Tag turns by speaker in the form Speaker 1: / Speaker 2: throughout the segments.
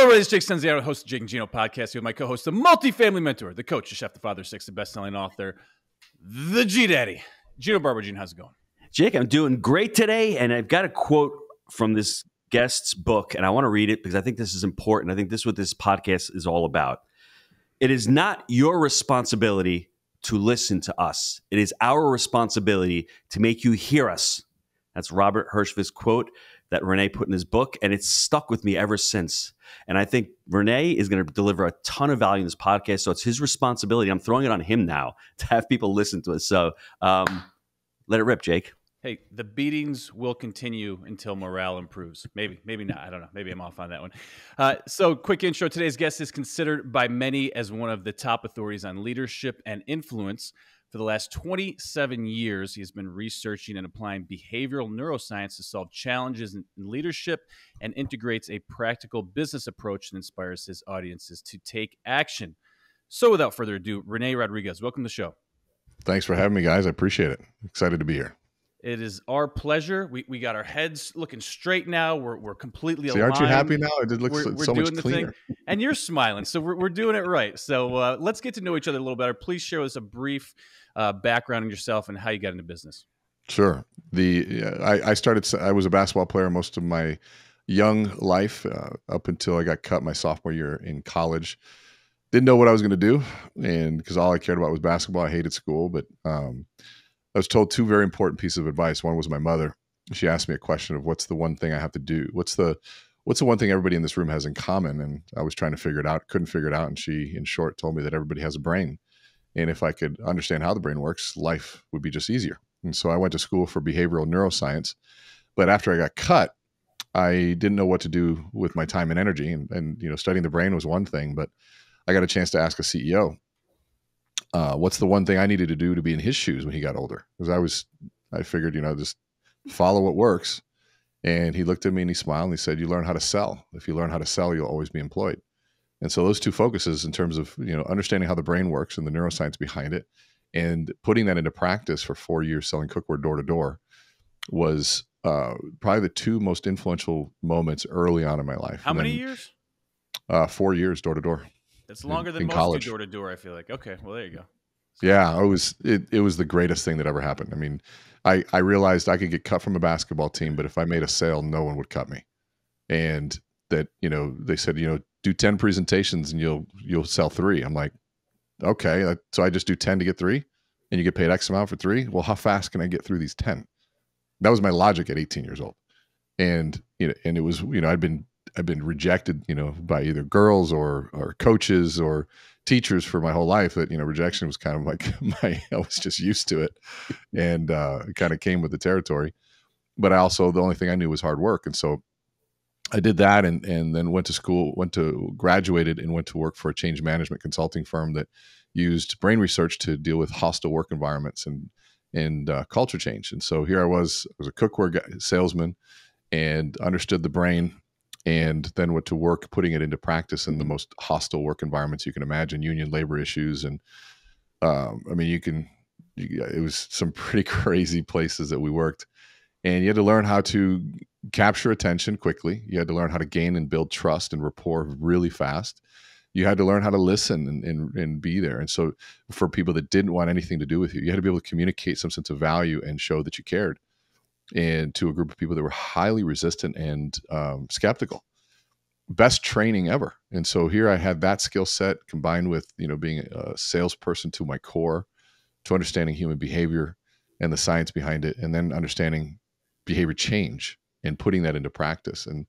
Speaker 1: Hello, it's Jake Stenziano, host of Jake and Gino Podcast, here with my co-host, the multifamily mentor, the coach, the chef, the father, six, the best-selling author, the G-Daddy, Gino Barber. Gino, how's it going?
Speaker 2: Jake, I'm doing great today, and I've got a quote from this guest's book, and I want to read it because I think this is important. I think this is what this podcast is all about. It is not your responsibility to listen to us. It is our responsibility to make you hear us. That's Robert Hirschfield's quote that René put in his book, and it's stuck with me ever since. And I think René is going to deliver a ton of value in this podcast, so it's his responsibility. I'm throwing it on him now to have people listen to us. So let it rip, Jake.
Speaker 1: Hey, the beatings will continue until morale improves. Maybe not. I don't know. Maybe I'm off on that one. So quick intro. Today's guest is considered by many as one of the top authorities on leadership and influence. For the last 27 years, he has been researching and applying behavioral neuroscience to solve challenges in leadership and integrates a practical business approach that inspires his audiences to take action. So without further ado, René Rodriguez, welcome to the show.
Speaker 3: Thanks for having me, guys. I appreciate it. Excited to be here.
Speaker 1: It is our pleasure. We got our heads looking straight now. We're completely aligned.
Speaker 3: Aren't you happy now? It looks so much cleaner.
Speaker 1: And you're smiling, so we're doing it right. So let's get to know each other a little better. Please share with us a brief background on yourself and how you got into business.
Speaker 3: Sure. I was a basketball player most of my young life up until I got cut my sophomore year in college. Didn't know what I was going to do, and because all I cared about was basketball. I hated school, but I was told two very important pieces of advice. One was my mother. She asked me a question of what's the one thing I have to do? What's the one thing everybody in this room has in common? And I was trying to figure it out, couldn't figure it out. And she, in short, told me that everybody has a brain. And if I could understand how the brain works, life would be just easier. And so I went to school for behavioral neuroscience. But after I got cut, I didn't know what to do with my time and energy. And studying the brain was one thing, but I got a chance to ask a CEO, what's the one thing I needed to do to be in his shoes when he got older? Because I figured, just follow what works. And he looked at me and he smiled and he said, you learn how to sell. If you learn how to sell, you'll always be employed. And so those two focuses in terms of, understanding how the brain works and the neuroscience behind it and putting that into practice for 4 years selling cookware door to door was probably the two most influential moments early on in my life.
Speaker 1: How many years?
Speaker 3: 4 years door to door.
Speaker 1: That's longer than most
Speaker 3: college.
Speaker 1: do door to door, I feel like. Okay, well, there you go.
Speaker 3: Yeah, it was the greatest thing that ever happened. I mean, I realized I could get cut from a basketball team, but if I made a sale, no one would cut me. And that, they said, do 10 presentations and you'll sell 3. I'm like, okay. So I just do 10 to get 3 and you get paid X amount for 3. Well, how fast can I get through these 10? That was my logic at 18 years old. And, and it was, I've been rejected, by either girls or coaches or teachers for my whole life. That, rejection was kind of like I was just used to it, and it kind of came with the territory. But the only thing I knew was hard work. And so I did that and then went to school, graduated and went to work for a change management consulting firm that used brain research to deal with hostile work environments and culture change. And so here I was a cookware salesman and understood the brain, and then went to work putting it into practice in the most hostile work environments you can imagine, union labor issues. And it was some pretty crazy places that we worked. And you had to learn how to capture attention quickly. You had to learn how to gain and build trust and rapport really fast. You had to learn how to listen and be there. And so for people that didn't want anything to do with you, you had to be able to communicate some sense of value and show that you cared. And to a group of people that were highly resistant and skeptical. Best training ever. And so here I had that skill set combined with, being a salesperson to my core, to understanding human behavior and the science behind it, and then understanding behavior change and putting that into practice and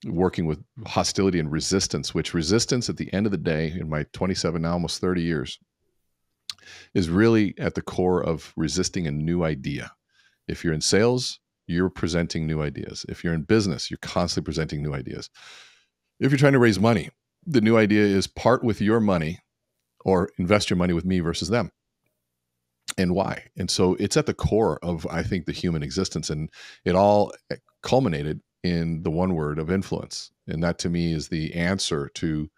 Speaker 3: working with hostility and resistance, which resistance at the end of the day, in my 27, now almost 30 years, is really at the core of resisting a new idea. If you're in sales, you're presenting new ideas. If you're in business, you're constantly presenting new ideas. If you're trying to raise money, the new idea is part with your money or invest your money with me versus them. And why? And so it's at the core of, I think, the human existence. And it all culminated in the one word of influence. And that to me is the answer to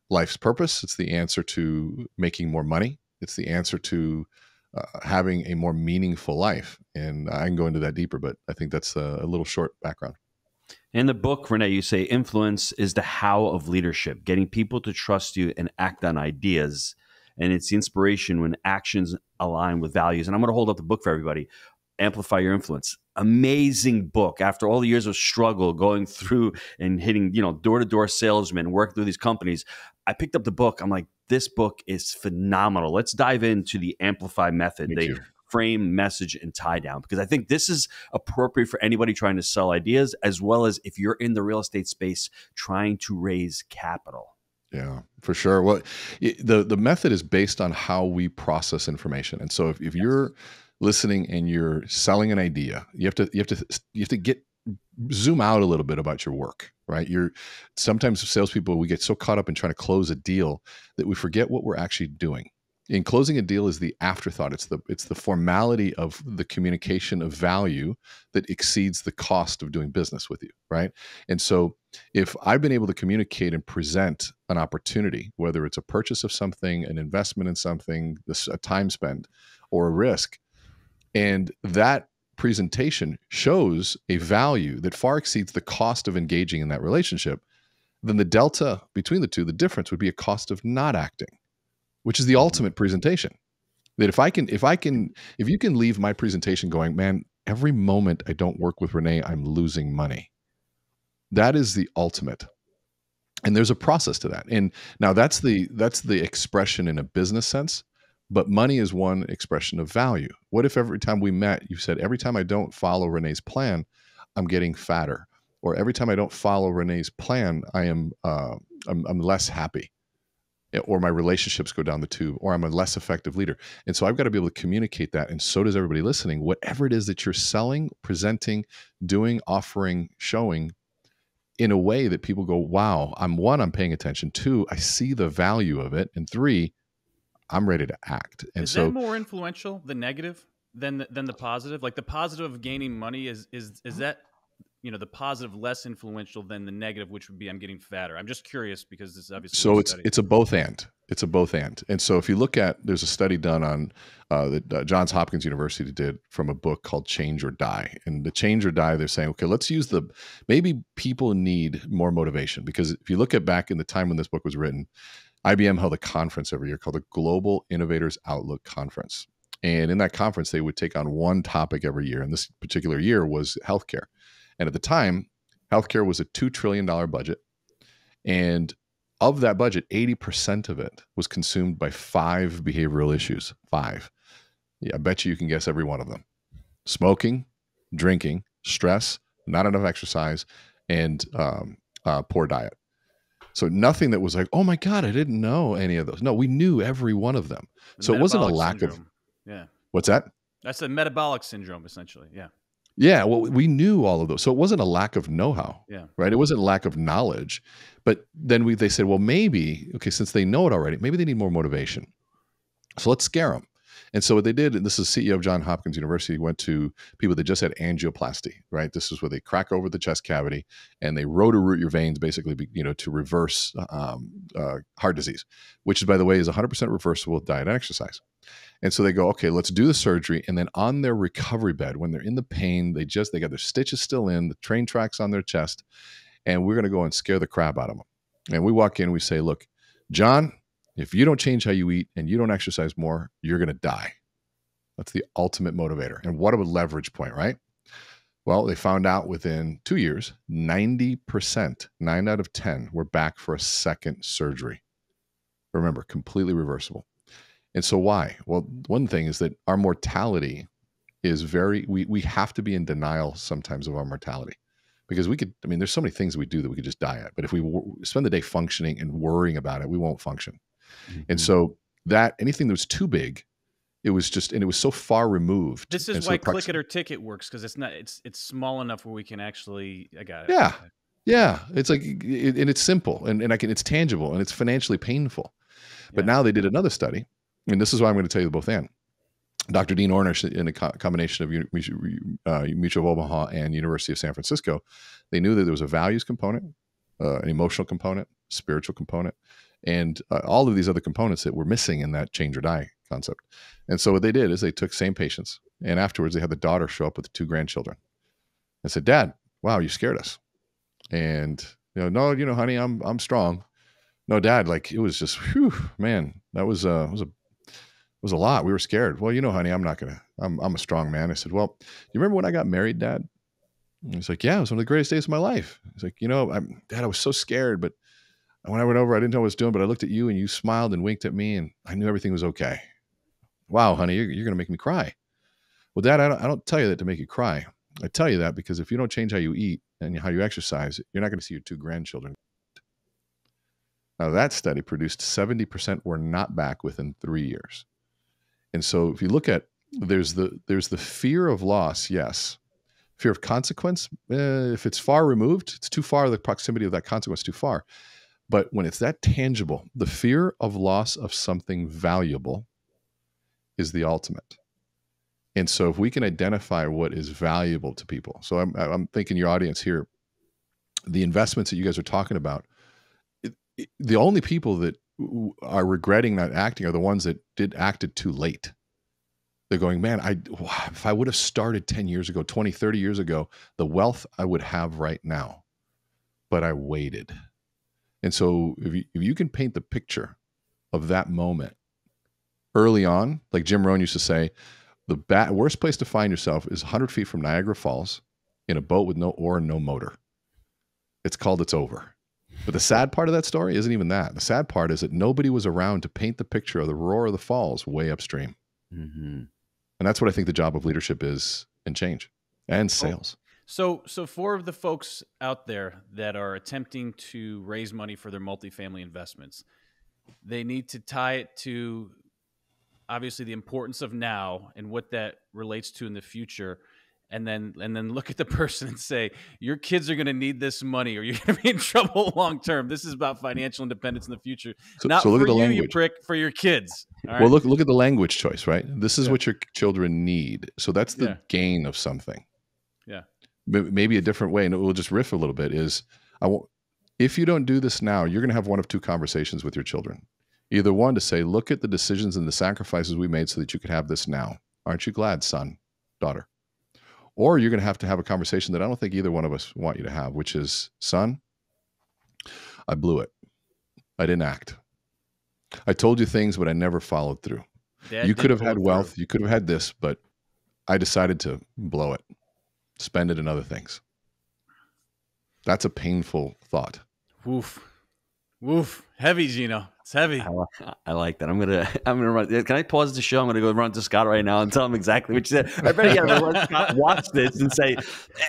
Speaker 3: life's purpose. It's the answer to making more money. It's the answer to having a more meaningful life. And I can go into that deeper, but I think that's a little short background.
Speaker 2: In the book, René, you say influence is the how of leadership, getting people to trust you and act on ideas. And it's the inspiration when actions align with values. And I'm going to hold up the book for everybody. Amplify Your Influence. Amazing book. After all the years of struggle going through and hitting, door-to-door salesmen, working through these companies, I picked up the book. I'm like, this book is phenomenal. Let's dive into the Amplify method.
Speaker 3: Me too.
Speaker 2: Frame, message, and tie down, because I think this is appropriate for anybody trying to sell ideas, as well as if you're in the real estate space trying to raise capital.
Speaker 3: Yeah, for sure. Well, the method is based on how we process information. And so if you're listening and you're selling an idea, you have to zoom out a little bit about your work, right? Sometimes salespeople, we get so caught up in trying to close a deal that we forget what we're actually doing. In closing a deal is the afterthought. It's the formality of the communication of value that exceeds the cost of doing business with you, right? And so if I've been able to communicate and present an opportunity, whether it's a purchase of something, an investment in something, a time spent, or a risk, and that presentation shows a value that far exceeds the cost of engaging in that relationship, then the delta between the two, the difference would be a cost of not acting, which is the ultimate presentation. That if you can leave my presentation going, man, every moment I don't work with René, I'm losing money. That is the ultimate. And there's a process to that. And now that's the expression in a business sense, but money is one expression of value. What if every time we met, you said, every time I don't follow René's plan, I'm getting fatter, or every time I don't follow René's plan, I'm less happy, or my relationships go down the tube, or I'm a less effective leader. And so I've got to be able to communicate that. And so does everybody listening. Whatever it is that you're selling, presenting, doing, offering, showing, in a way that people go, wow, I'm paying attention. 2, I see the value of it. And 3, I'm ready to act. And
Speaker 1: is that more influential, the negative, than the positive? Like the positive of gaining money is that, the positive less influential than the negative, which would be I'm getting fatter? I'm just curious because this is obviously
Speaker 3: so it's a both and. It's a both and. And so if you look at, there's a study done on that Johns Hopkins University did from a book called Change or Die. And the Change or Die, they're saying, okay, let's use maybe people need more motivation, because if you look at back in the time when this book was written, IBM held a conference every year called the Global Innovators Outlook Conference. And in that conference, they would take on one topic every year. And this particular year was healthcare. And at the time, healthcare was a $2 trillion budget. And of that budget, 80% of it was consumed by 5 behavioral issues. 5. Yeah, I bet you can guess every one of them. Smoking, drinking, stress, not enough exercise, and poor diet. So nothing that was like, oh my God, I didn't know any of those. No, we knew every one of them. So it wasn't a lack
Speaker 1: syndrome.
Speaker 3: of, what's that?
Speaker 1: That's a metabolic syndrome, essentially. Yeah.
Speaker 3: Yeah, well, we knew all of those. So it wasn't a lack of know-how, right? It wasn't a lack of knowledge. But then they said, well, maybe, okay, since they know it already, maybe they need more motivation. So let's scare them. And so what they did, and this is CEO of Johns Hopkins University, went to people that just had angioplasty, right? This is where they crack over the chest cavity and they rotor-root your veins, basically, to reverse heart disease, which, by the way, is 100% reversible with diet and exercise. And so they go, okay, let's do the surgery. And then on their recovery bed, when they're in the pain, they got their stitches still in, the train tracks on their chest, and we're going to go and scare the crap out of them. And we walk in and we say, look, John, if you don't change how you eat and you don't exercise more, you're going to die. That's the ultimate motivator. And what a leverage point, right? Well, they found out within 2 years, 90%, 9 out of 10 were back for a second surgery. Remember, completely reversible. And so why? Well, one thing is that our mortality is we have to be in denial sometimes of our mortality, because there's so many things we do that we could just die at. But if we spend the day functioning and worrying about it, we won't function. Mm-hmm. And so anything that was too big, it was so far removed.
Speaker 1: This is why click it or ticket works, because it's small enough where we can actually, I got it.
Speaker 3: Yeah. Yeah. It's like, and it's simple and it's tangible and it's financially painful. But now they did another study. And this is why I'm going to tell you both and. Dr. Dean Ornish, in a combination of Mutual of Omaha and University of San Francisco, they knew that there was a values component, an emotional component, spiritual component, and all of these other components that were missing in that change or die concept. And so what they did is they took same patients, and afterwards they had the daughter show up with 2 grandchildren and said, Dad, wow, you scared us. And no, honey, I'm strong. No, Dad, like it was just, whew, man, that was a lot. We were scared. Well, honey, I'm a strong man. I said, well, you remember when I got married, Dad? And he's like, yeah, it was one of the greatest days of my life. He's like, Dad, I was so scared, but when I went over, I didn't know what I was doing, but I looked at you and you smiled and winked at me and I knew everything was okay. Wow, honey, you're going to make me cry. Well, Dad, I don't tell you that to make you cry. I tell you that because if you don't change how you eat and how you exercise, you're not going to see your 2 grandchildren. Now, that study produced 70% were not back within 3 years. And so if you look at, there's the fear of loss, yes. Fear of consequence, if it's far removed, it's too far, the proximity of that consequence is too far. But when it's that tangible, the fear of loss of something valuable is the ultimate. And so if we can identify what is valuable to people, so I'm thinking your audience here, the investments that you guys are talking about, the only people that are regretting not acting are the ones that acted too late. They're going, man, if I would have started 10 years ago, 20, 30 years ago, the wealth I would have right now, but I waited. And so if you can paint the picture of that moment early on, like Jim Rohn used to say, the worst place to find yourself is 100 feet from Niagara Falls in a boat with no oar and no motor. It's called It's Over. But the sad part of that story isn't even that. The sad part is that nobody was around to paint the picture of the roar of the falls way upstream. Mm-hmm. And that's what I think the job of leadership is in change and sales.
Speaker 1: So for the folks out there that are attempting to raise money for their multifamily investments, they need to tie it to obviously the importance of now and what that relates to in the future. And then look at the person and say, your kids are going to need this money or you're going to be in trouble long term. This is about financial independence in the future. So look for at the language. You prick, for your kids. All right?
Speaker 3: Well, look at the language choice, right? This is what your children need. So that's the gain of something.
Speaker 1: Yeah.
Speaker 3: Maybe a different way, and we'll just riff a little bit, is if you don't do this now, you're going to have one of 2 conversations with your children. Either one to say, look at the decisions and the sacrifices we made so that you could have this now. Aren't you glad, son, daughter? Or you're going to have a conversation that I don't think either one of us want you to have, which is, son, I blew it. I didn't act. I told you things, but I never followed through. You could have had wealth. You could have had this, but I decided to blow it, spend it in other things. That's a painful thought.
Speaker 1: Woof. Woof. Heavy, Gino. It's heavy.
Speaker 2: I like that. I'm gonna run. Can I pause the show? I'm gonna go run to Scott right now and tell him exactly what you said. I bet you gotta let Scott watch this and say,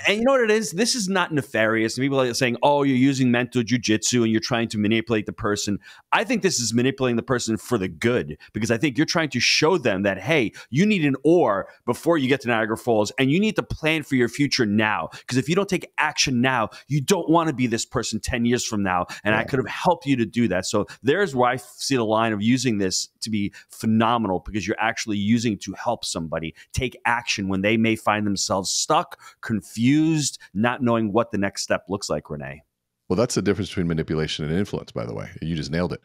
Speaker 2: and you know what it is? This is not nefarious. People are saying, oh, you're using mental jujitsu and you're trying to manipulate the person. I think this is manipulating the person for the good, because I think you're trying to show them that, hey, you need an oar before you get to Niagara Falls, and you need to plan for your future now. Because if you don't take action now, you don't want to be this person 10 years from now. And I could have helped you to do that. So there's where I see the line of using this to be phenomenal, because you're actually using to help somebody take action when they may find themselves stuck, confused, not knowing what the next step looks like, René.
Speaker 3: Well, that's the difference between manipulation and influence, by the way. You just nailed it.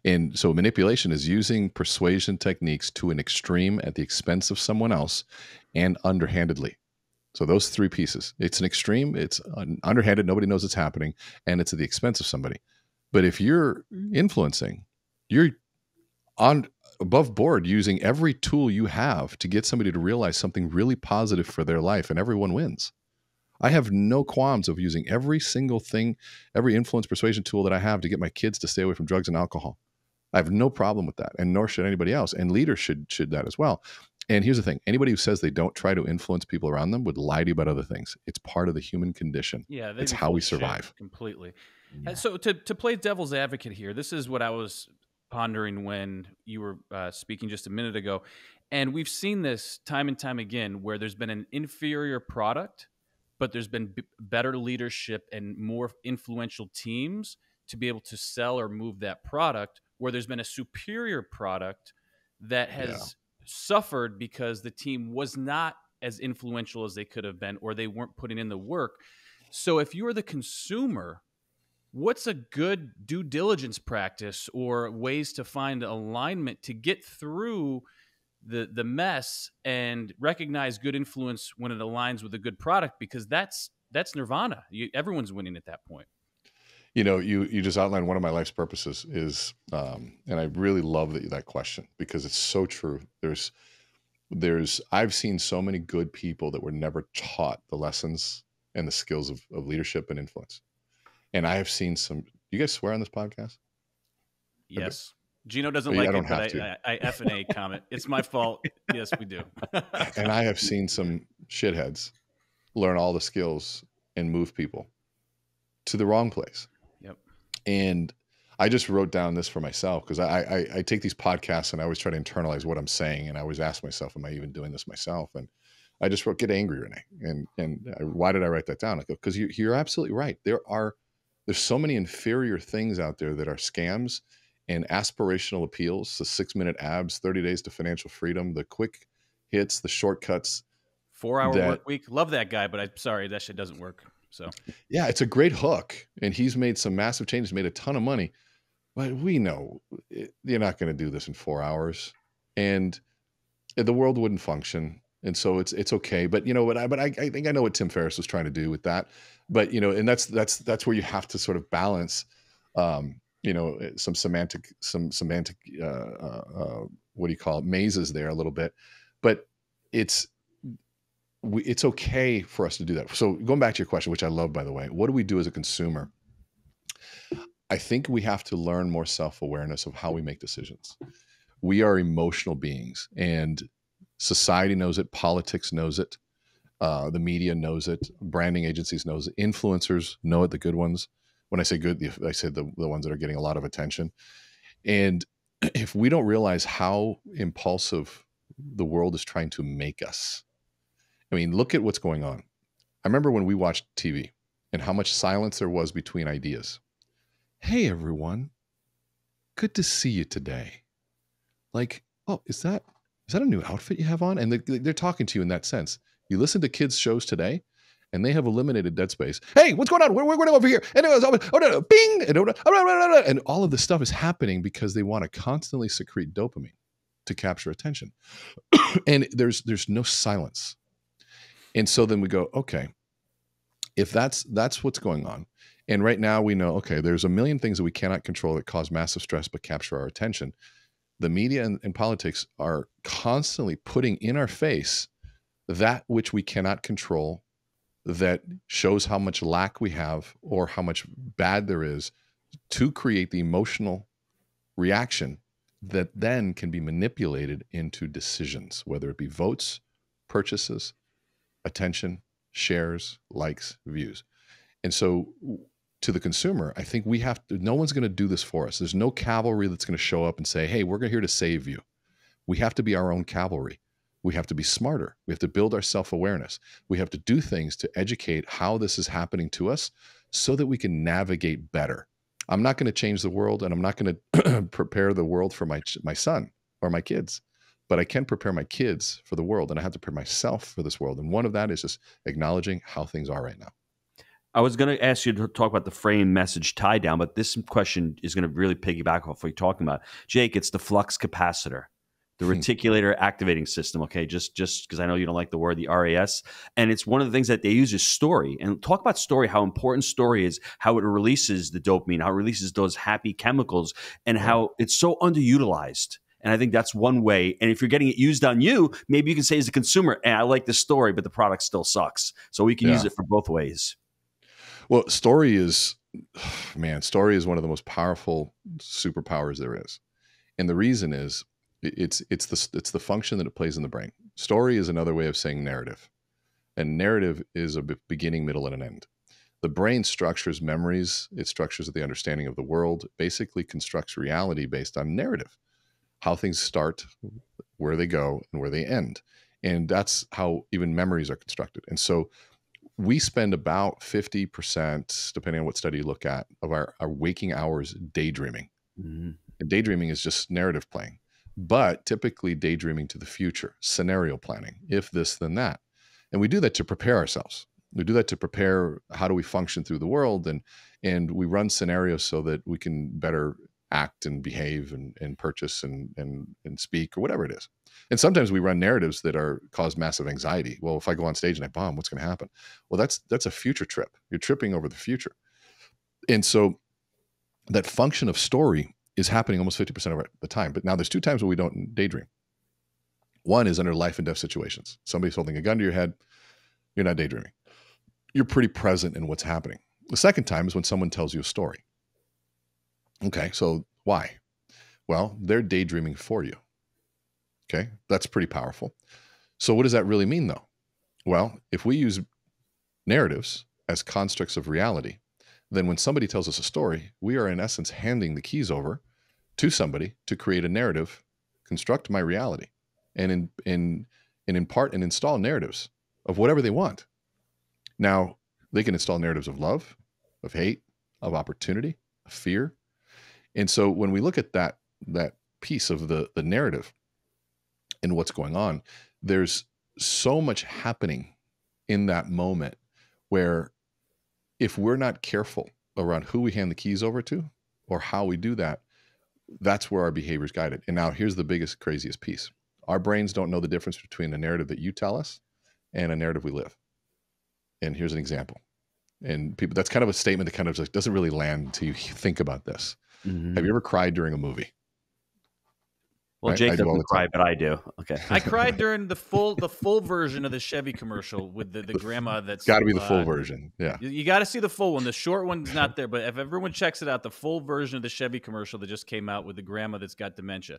Speaker 3: And so manipulation is using persuasion techniques to an extreme at the expense of someone else and underhandedly. So those 3 pieces. It's an extreme, it's underhanded, nobody knows it's happening, and it's at the expense of somebody. But if you're influencing, you're on above board using every tool you have to get somebody to realize something really positive for their life, and everyone wins. I have no qualms of using every single thing, every influence persuasion tool that I have to get my kids to stay away from drugs and alcohol. I have no problem with that, and nor should anybody else. And leaders should that as well. And here's the thing. Anybody who says they don't try to influence people around them would lie to you about other things. It's part of the human condition.
Speaker 1: Yeah,
Speaker 3: it's how we survive.
Speaker 1: Completely. Yeah. So to play devil's advocate here, this is what I was pondering when you were speaking just a minute ago. And we've seen this time and time again, where there's been an inferior product, but there's been better leadership and more influential teams to be able to sell or move that product, where there's been a superior product that has suffered because the team was not as influential as they could have been, or they weren't putting in the work. So if you're the consumer, what's a good due diligence practice or ways to find alignment to get through the mess and recognize good influence when it aligns with a good product? Because that's that's nirvana. Everyone's winning at that point.
Speaker 3: You know, you just outlined one of my life's purposes is, and I really love that question because it's so true. I've seen so many good people that were never taught the lessons and the skills of leadership and influence. And I have seen some, you guys swear on this podcast?
Speaker 1: Yes. Gino doesn't like it, but I F and A comment. It's my fault. Yes, we do.
Speaker 3: And I have seen some shitheads learn all the skills and move people to the wrong place.
Speaker 1: Yep.
Speaker 3: And I just wrote down this for myself because I take these podcasts and I always try to internalize what I'm saying. And I always ask myself, am I even doing this myself? And I just wrote, get angry, René. And why did I write that down? I go, because you're absolutely right. There's so many inferior things out there that are scams and aspirational appeals, the 6-minute abs, 30 days to financial freedom, the quick hits, the shortcuts.
Speaker 1: 4-hour work week. Love that guy, but I'm sorry, that shit doesn't work. So
Speaker 3: yeah, it's a great hook. And he's made some massive changes, made a ton of money. But we know you're not going to do this in 4 hours. And the world wouldn't function. And so it's okay. But you know what? I think I know what Tim Ferriss was trying to do with that. But you know, and that's where you have to sort of balance, you know, some semantic, what do you call it, mazes there a little bit. But it's okay for us to do that. So going back to your question, which I love, by the way, what do we do as a consumer? I think we have to learn more self-awareness of how we make decisions. We are emotional beings, and society knows it. Politics knows it. The media knows it. Branding agencies knows it. Influencers know it, the good ones. When I say good, I say the ones that are getting a lot of attention. And if we don't realize how impulsive the world is trying to make us, I mean, look at what's going on. I remember when we watched TV and how much silence there was between ideas. Hey, everyone. Good to see you today. Like, oh, is that a new outfit you have on? And they're talking to you in that sense. You listen to kids' shows today, and they have eliminated dead space. Hey, what's going on? We're going over here. And it was, oh, no, bing. And all of this stuff is happening because they want to constantly secrete dopamine to capture attention. And there's no silence. And so then we go, okay, if that's what's going on. And right now we know, okay, there's a million things that we cannot control that cause massive stress but capture our attention. The media and politics are constantly putting in our face that which we cannot control, that shows how much lack we have or how much bad there is, to create the emotional reaction that then can be manipulated into decisions, whether it be votes, purchases, attention, shares, likes, views. And so to the consumer, I think we have to, no one's going to do this for us. There's no cavalry that's going to show up and say, hey, we're here to save you. We have to be our own cavalry. We have to be smarter. We have to build our self-awareness. We have to do things to educate how this is happening to us so that we can navigate better. I'm not going to change the world, and I'm not going to prepare the world for my son or my kids, but I can prepare my kids for the world, and I have to prepare myself for this world. And one of that is just acknowledging how things are right now.
Speaker 2: I was going to ask you to talk about the frame message tie down, but this question is going to really piggyback off what you're talking about. Jake, it's the flux capacitor, the reticular activating system. Okay, just because I know you don't like the word, the RAS. And it's one of the things that they use is story. And talk about story, how important story is, how it releases the dopamine, how it releases those happy chemicals, and how it's so underutilized. And I think that's one way. And if you're getting it used on you, maybe you can say as a consumer, I like the story, but the product still sucks. So we can use it for both ways.
Speaker 3: Well, story is one of the most powerful superpowers there is. And the reason is it's the function that it plays in the brain. Story is another way of saying narrative. And narrative is a beginning, middle, and an end. The brain structures memories. It structures the understanding of the world, basically constructs reality based on narrative, how things start, where they go, and where they end. And that's how even memories are constructed. And so we spend about 50%, depending on what study you look at, of our waking hours daydreaming. Mm-hmm. And daydreaming is just narrative playing, but typically daydreaming to the future, scenario planning, if this, then that. And we do that to prepare ourselves. We do that to prepare how do we function through the world, and we run scenarios so that we can better act and behave and purchase and speak or whatever it is. And sometimes we run narratives that cause massive anxiety. Well, if I go on stage and I bomb, what's going to happen? Well, that's a future trip. You're tripping over the future. And so that function of story is happening almost 50% of the time. But now there's 2 times where we don't daydream. One is under life and death situations. Somebody's holding a gun to your head. You're not daydreaming. You're pretty present in what's happening. The second time is when someone tells you a story. Okay, so why? Well, they're daydreaming for you. Okay, that's pretty powerful. So what does that really mean, though? Well, if we use narratives as constructs of reality, then when somebody tells us a story, we are in essence handing the keys over to somebody to create a narrative, construct my reality, and impart and install narratives of whatever they want. Now, they can install narratives of love, of hate, of opportunity, of fear. And so when we look at that piece of the narrative and what's going on, there's so much happening in that moment where if we're not careful around who we hand the keys over to or how we do that, that's where our behavior is guided. And now here's the biggest, craziest piece. Our brains don't know the difference between a narrative that you tell us and a narrative we live. And here's an example. And people, that's kind of a statement that kind of doesn't really land until you think about this. Mm-hmm. Have you ever cried during a movie?
Speaker 2: Well, right? Jake doesn't cry, but I do. Okay.
Speaker 1: I cried during the full version of the Chevy commercial with the grandma. That's
Speaker 3: got to be the full version. Yeah,
Speaker 1: you got to see the full one. The short one's not there, but if everyone checks it out, the full version of the Chevy commercial that just came out with the grandma that's got dementia,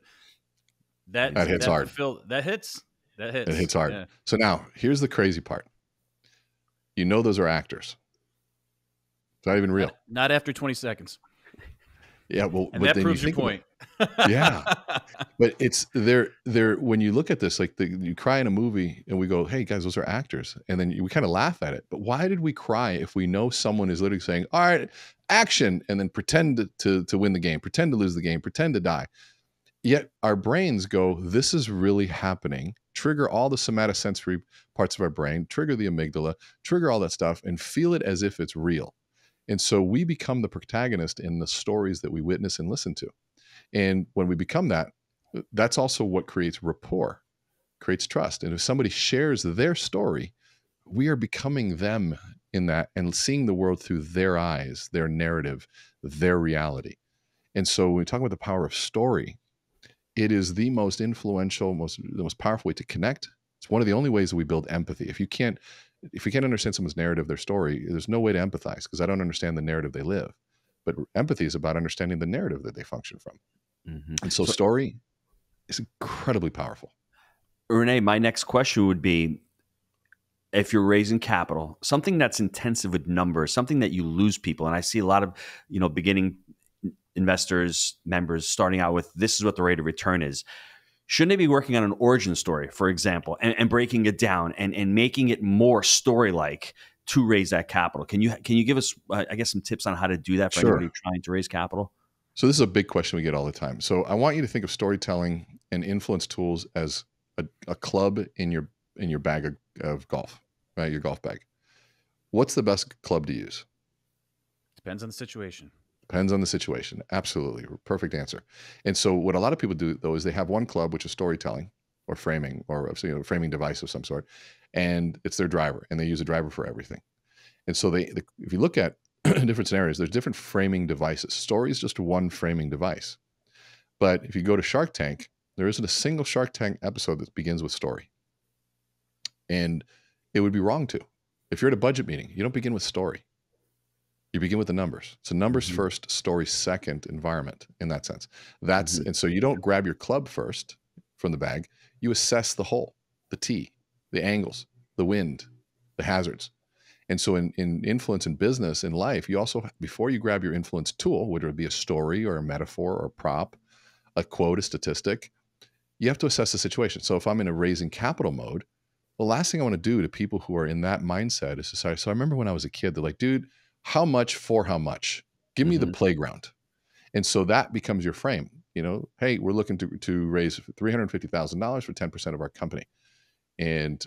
Speaker 1: that
Speaker 3: hits hard.
Speaker 1: That hits. It
Speaker 3: hits hard.
Speaker 1: Yeah.
Speaker 3: So now here's the crazy part. You know those are actors. It's not even real.
Speaker 1: Not after 20 seconds.
Speaker 3: Yeah, well,
Speaker 1: and that proves your point.
Speaker 3: Yeah, but it's they're when you look at this, like you cry in a movie, and we go, "Hey guys, those are actors," and then we kind of laugh at it. But why did we cry if we know someone is literally saying, "All right, action," and then pretend to win the game, pretend to lose the game, pretend to die? Yet our brains go, "This is really happening." Trigger all the somatosensory parts of our brain, trigger the amygdala, trigger all that stuff, and feel it as if it's real. And so we become the protagonist in the stories that we witness and listen to. And when we become that, that's also what creates rapport, creates trust. And if somebody shares their story, we are becoming them in that and seeing the world through their eyes, their narrative, their reality. And so when we talk about the power of story, it is the most influential, the most powerful way to connect. It's one of the only ways that we build empathy. If we can't understand someone's narrative, their story, there's no way to empathize because I don't understand the narrative they live. But empathy is about understanding the narrative that they function from. Mm-hmm. And so story is incredibly powerful.
Speaker 2: René, my next question would be, if you're raising capital, something that's intensive with numbers, something that you lose people. And I see a lot of, beginning investors, members starting out with, this is what the rate of return is. Shouldn't they be working on an origin story, for example, and breaking it down and making it more story-like to raise that capital? Can you give us, I guess, some tips on how to do that for anybody trying to raise capital?
Speaker 3: So this is a big question we get all the time. So I want you to think of storytelling and influence tools as a club in your bag of golf, right? Your golf bag. What's the best club to use?
Speaker 1: Depends on the situation.
Speaker 3: Depends on the situation. Absolutely. Perfect answer. And so what a lot of people do, though, is they have one club, which is storytelling or framing or a framing device of some sort, and it's their driver, and they use a driver for everything. And so if you look at different scenarios, there's different framing devices. Story is just one framing device. But if you go to Shark Tank, there isn't a single Shark Tank episode that begins with story. And it would be wrong to. If you're at a budget meeting, you don't begin with story. You begin with the numbers. So numbers first, story second, environment in that sense. And so you don't grab your club first from the bag. You assess the hole, the tee, the angles, the wind, the hazards. And so in influence in business, in life, you also, before you grab your influence tool, whether it be a story or a metaphor or a prop, a quote, a statistic, you have to assess the situation. So if I'm in a raising capital mode, the last thing I want to do to people who are in that mindset is to say, so I remember when I was a kid, they're like, dude, how much for how much? Give me the playground. And so that becomes your frame. Hey, we're looking to raise $350,000 for 10% of our company. And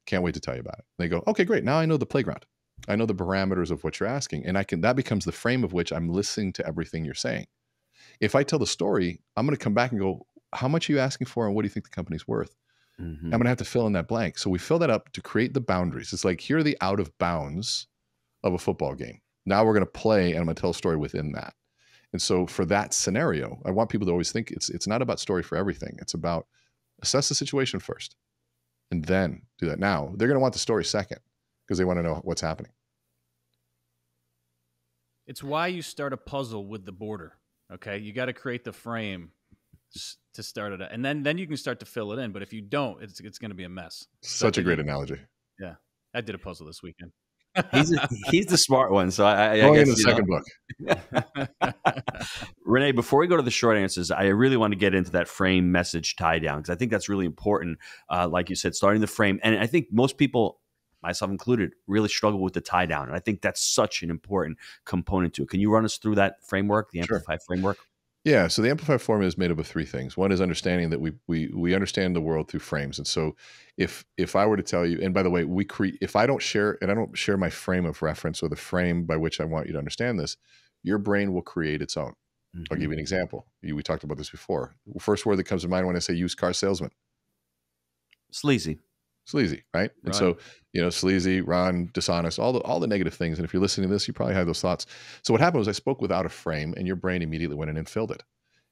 Speaker 3: can't wait to tell you about it. They go, okay, great. Now I know the playground. I know the parameters of what you're asking. And that becomes the frame of which I'm listening to everything you're saying. if I tell the story, I'm going to come back and go, how much are you asking for? And what do you think the company's worth?
Speaker 2: Mm-hmm.
Speaker 3: I'm going to have to fill in that blank. So we fill that up to create the boundaries. It's like, here are the out of bounds of a football game. Now we're going to play, and I'm going to tell a story within that. And so for that scenario, I want people to always think it's not about story for everything. It's about assess the situation first and then do that. Now they're going to want the story second because they want to know what's happening.
Speaker 1: It's why you start a puzzle with the border. Okay. You got to create the frame to start it. And then you can start to fill it in. But if you don't, it's going to be a mess.
Speaker 3: Such a great analogy.
Speaker 1: Yeah. I did a puzzle this weekend.
Speaker 2: He's the smart one. So I
Speaker 3: Going
Speaker 2: guess
Speaker 3: in the second book.
Speaker 2: Renee, before we go to the short answers, I really want to get into that frame message tie down, because I think that's really important. Like you said, starting the frame. And I think most people, myself included, really struggle with the tie down. And I think that's such an important component to it. Can you run us through that framework, the Amplify framework?
Speaker 3: Yeah. So the Amplify formula is made up of three things. One is understanding that we understand the world through frames. And so if I were to tell you, and by the way, if I don't share my frame of reference or the frame by which I want you to understand this, your brain will create its own. Mm-hmm. I'll give you an example. We talked about this before. The first word that comes to mind when I say used car salesman.
Speaker 2: Sleazy,
Speaker 3: right? And so, sleazy, run, dishonest, all the negative things. And if you're listening to this, you probably had those thoughts. So what happened was I spoke without a frame, and your brain immediately went in and filled it.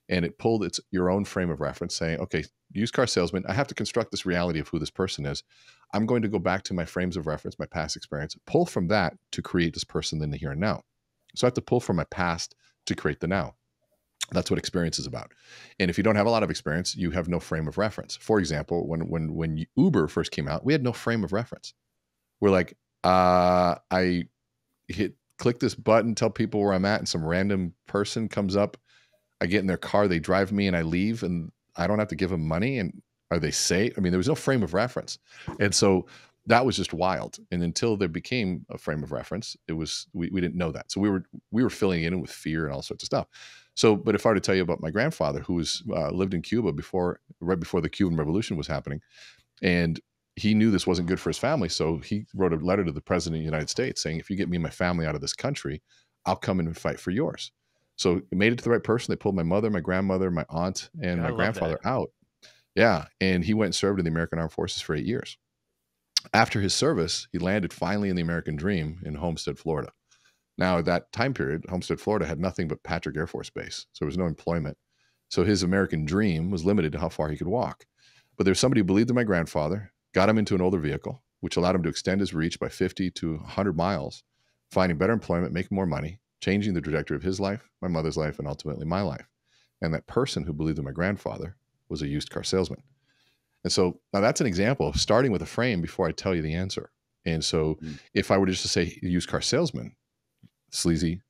Speaker 3: And it pulled your own frame of reference saying, okay, used car salesman, I have to construct this reality of who this person is. I'm going to go back to my frames of reference, my past experience, pull from that to create this person in the here and now. So I have to pull from my past to create the now. That's what experience is about. And if you don't have a lot of experience, you have no frame of reference. For example, when Uber first came out, we had no frame of reference. We're like, I click this button, tell people where I'm at, and some random person comes up. I get in their car, they drive me, and I leave, and I don't have to give them money. And are they safe? I mean, there was no frame of reference. And so that was just wild. And until there became a frame of reference, it was we didn't know that. So we were filling in with fear and all sorts of stuff. So, but if I were to tell you about my grandfather, who lived in Cuba right before the Cuban Revolution was happening, and he knew this wasn't good for his family, so he wrote a letter to the president of the United States saying, if you get me and my family out of this country, I'll come in and fight for yours. So it made it to the right person. They pulled my mother, my grandmother, my aunt, and my grandfather out. Yeah. And he went and served in the American Armed Forces for 8 years. After his service, he landed finally in the American dream in Homestead, Florida. Now, at that time period, Homestead, Florida had nothing but Patrick Air Force Base. So there was no employment. So his American dream was limited to how far he could walk. But there's somebody who believed in my grandfather, got him into an older vehicle, which allowed him to extend his reach by 50 to 100 miles, finding better employment, making more money, changing the trajectory of his life, my mother's life, and ultimately my life. And that person who believed in my grandfather was a used car salesman. And so now that's an example of starting with a frame before I tell you the answer. And so if I were just to say used car salesman, sleazy,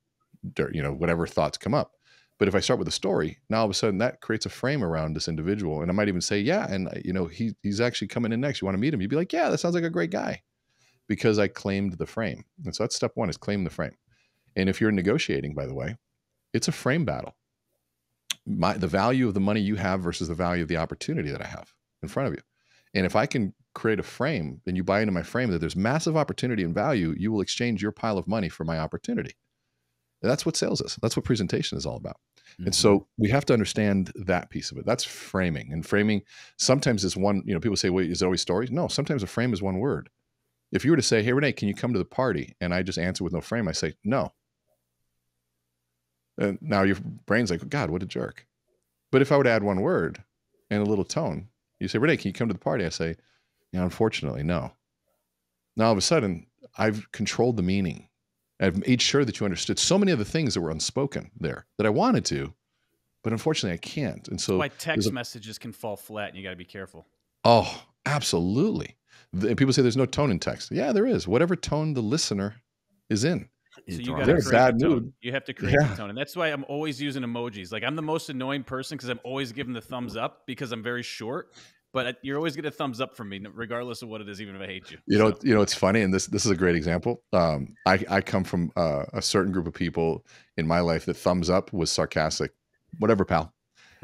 Speaker 3: dirt, whatever thoughts come up. But if I start with a story, now all of a sudden that creates a frame around this individual. And I might even say, yeah, and he's actually coming in next. You want to meet him? You'd be like, yeah, that sounds like a great guy, because I claimed the frame. And so that's step one, is claim the frame. And if you're negotiating, by the way, it's a frame battle. The value of the money you have versus the value of the opportunity that I have in front of you. And if I can create a frame, and you buy into my frame that there's massive opportunity and value, you will exchange your pile of money for my opportunity. And that's what sales is. That's what presentation is all about. Mm-hmm. And so we have to understand that piece of it. That's framing. And framing sometimes is one, people say, wait, is it always stories? No, sometimes a frame is one word. If you were to say, hey, Renee, can you come to the party? And I just answer with no frame, I say, no. And now your brain's like, God, what a jerk. But if I were to add one word and a little tone, you say, Renee, can you come to the party? I say, yeah, unfortunately, no. Now, all of a sudden, I've controlled the meaning. I've made sure that you understood so many of the things that were unspoken there that I wanted to, but unfortunately I can't. And so
Speaker 1: that's why text messages can fall flat, and you got to be careful.
Speaker 3: Oh, absolutely. And people say there's no tone in text. Yeah, there is. Whatever tone the listener is in.
Speaker 1: So you got to create the tone. You have to create the tone. And that's why I'm always using emojis. Like, I'm the most annoying person because I'm always giving the thumbs up because I'm very short. But you're always get a thumbs up from me, regardless of what it is, even if I hate you.
Speaker 3: It's funny, and this is a great example. I come from a certain group of people in my life that thumbs up was sarcastic, whatever, pal.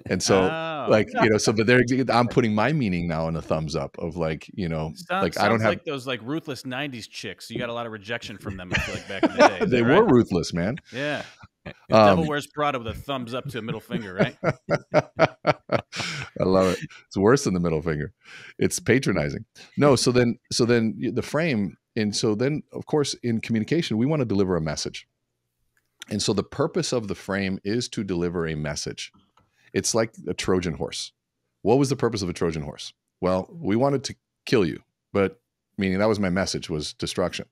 Speaker 3: And so, but I'm putting my meaning now in a thumbs up of I don't have
Speaker 1: like those ruthless '90s chicks. You got a lot of rejection from them. I feel like back in the day.
Speaker 3: They were ruthless, man.
Speaker 1: Yeah. Devil Wears Prada with a thumbs up to a middle finger, right?
Speaker 3: I love it. It's worse than the middle finger. It's patronizing. No, so then the frame, and so then of course in communication we want to deliver a message. And so the purpose of the frame is to deliver a message. It's like a Trojan horse. What was the purpose of a Trojan horse? Well, we wanted to kill you, but meaning that was my message, was destruction.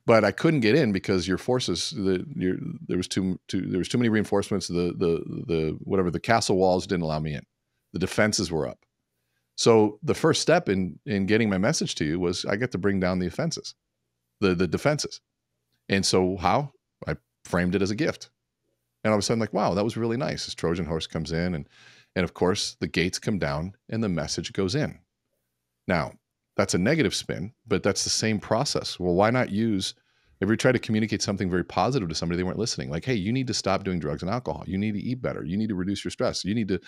Speaker 3: But I couldn't get in because your forces, there was too many reinforcements. The castle walls didn't allow me in. The defenses were up. So the first step in getting my message to you was I get to bring down the offenses, the defenses. And so how? I framed it as a gift. And all of a sudden, like, wow, that was really nice. This Trojan horse comes in, and of course the gates come down and the message goes in. Now, that's a negative spin, but that's the same process. Well, why not use, if you try to communicate something very positive to somebody, they weren't listening. Like, hey, you need to stop doing drugs and alcohol. You need to eat better. You need to reduce your stress. You need to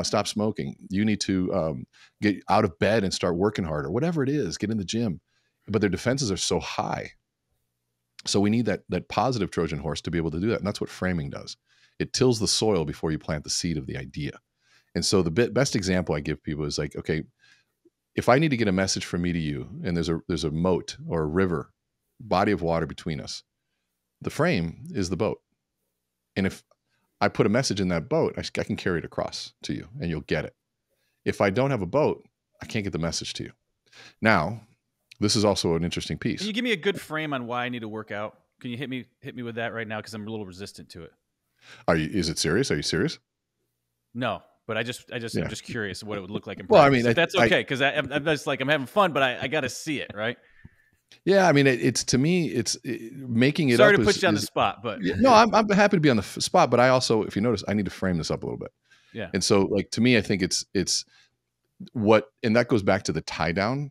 Speaker 3: stop smoking. You need to get out of bed and start working harder. Whatever it is, get in the gym. But their defenses are so high. So we need that positive Trojan horse to be able to do that. And that's what framing does. It tills the soil before you plant the seed of the idea. And so the best example I give people is like, okay, if I need to get a message from me to you, and there's a moat or a river, body of water between us, the frame is the boat. And if I put a message in that boat, I can carry it across to you and you'll get it. If I don't have a boat, I can't get the message to you. Now, this is also an interesting piece.
Speaker 1: Can you give me a good frame on why I need to work out? Can you hit me with that right now? Because I'm a little resistant to it.
Speaker 3: Is it serious? Are you serious?
Speaker 1: No. But I'm just curious what it would look like in practice.
Speaker 3: Well, I mean,
Speaker 1: that's okay, because I'm just like, I'm having fun, but I got to see it, right?
Speaker 3: Yeah, I mean, it's to me, it's making it.
Speaker 1: Sorry
Speaker 3: up
Speaker 1: to put you on the spot, but
Speaker 3: no, I'm happy to be on the spot. But I also, if you notice, I need to frame this up a little bit.
Speaker 1: Yeah.
Speaker 3: And so, like, to me, I think it's what, and that goes back to the Tiedown,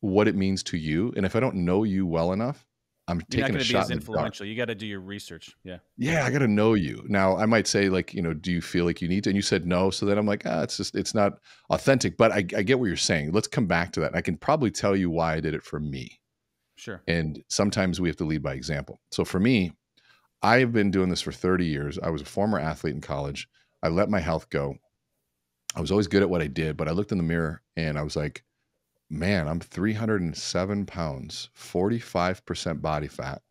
Speaker 3: what it means to you. And if I don't know you well enough, I'm taking a shot. You're not going to be as
Speaker 1: influential. You got to do your research. Yeah.
Speaker 3: Yeah, I got to know you. Now, I might say, like, do you feel like you need to? And you said no. So then I'm like, it's not authentic. But I get what you're saying. Let's come back to that. I can probably tell you why I did it for me.
Speaker 1: Sure.
Speaker 3: And sometimes we have to lead by example. So for me, I have been doing this for 30 years. I was a former athlete in college. I let my health go. I was always good at what I did, but I looked in the mirror and I was like, man, I'm 307 pounds, 45% body fat,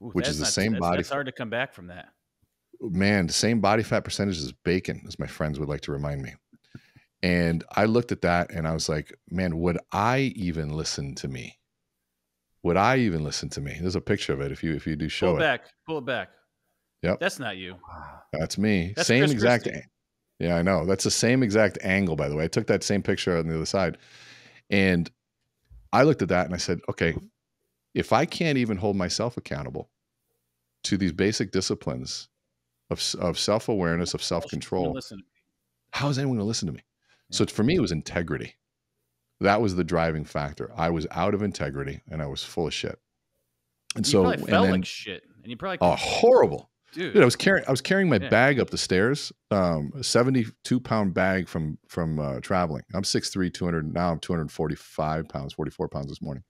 Speaker 3: which is the same body.
Speaker 1: That's hard to come back from that.
Speaker 3: Man, the same body fat percentage as bacon, as my friends would like to remind me. And I looked at that and I was like, man, would I even listen to me? Would I even listen to me? There's a picture of it. If you do show it.
Speaker 1: Pull it back.
Speaker 3: Yep.
Speaker 1: That's not you.
Speaker 3: That's me.
Speaker 1: That's
Speaker 3: same
Speaker 1: Chris
Speaker 3: exact.
Speaker 1: Christie.
Speaker 3: Yeah, I know. That's the same exact angle, by the way. I took that same picture on the other side. And I looked at that and I said, okay, if I can't even hold myself accountable to these basic disciplines of self-awareness, of self-control, how is anyone going to listen to me? Yeah. So for me, it was integrity. That was the driving factor. I was out of integrity and I was full of shit. And
Speaker 1: you probably felt like shit. And you probably
Speaker 3: horrible.
Speaker 1: Dude,
Speaker 3: I was carrying my bag up the stairs, a 72-pound bag from traveling. I'm 6'3", 200. Now I'm 245 pounds, 44 pounds this morning.